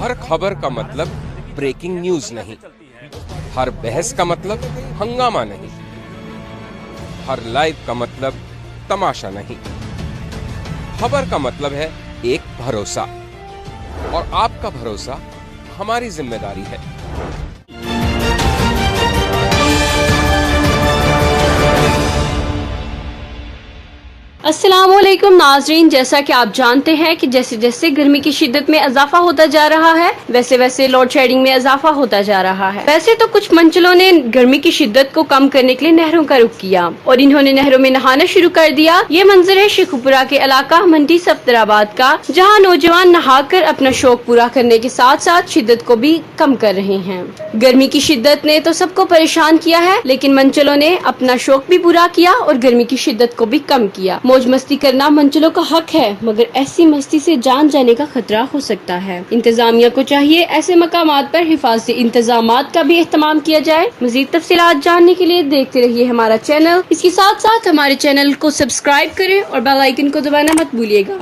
हर खबर का मतलब ब्रेकिंग न्यूज नहीं, हर बहस का मतलब हंगामा नहीं, हर लाइव का मतलब तमाशा नहीं। खबर का मतलब है एक भरोसा, और आपका भरोसा हमारी जिम्मेदारी है। अस्सलामुअलैकुम नाजरीन, जैसा कि आप जानते हैं कि जैसे जैसे गर्मी की शिद्दत में इजाफा होता जा रहा है, वैसे वैसे लोड शेडिंग में इजाफा होता जा रहा है। वैसे तो कुछ मंचलों ने गर्मी की शिद्दत को कम करने के लिए नहरों का रुख किया और इन्होंने नहरों में नहाना शुरू कर दिया। ये मंजर है शेखुपुरा के इलाका मंडी सफ्तराबाद का, जहाँ नौजवान नहाकर अपना शौक पूरा करने के साथ साथ शिद्दत को भी कम कर रहे हैं। गर्मी की शिद्दत ने तो सबको परेशान किया है, लेकिन मंचलों ने अपना शौक भी पूरा किया और गर्मी की शिद्दत को भी कम किया। मौज मस्ती करना मंचलों का हक है, मगर ऐसी मस्ती से जान जाने का खतरा हो सकता है। इंतजामिया को चाहिए ऐसे मकामात पर हिफाजती इंतजामात का भी एहतमाम किया जाए। मजीद तफसीलात जानने के लिए देखते रहिए हमारा चैनल। इसके साथ साथ हमारे चैनल को सब्सक्राइब करें और बेल आइकन को दबाना मत भूलिएगा।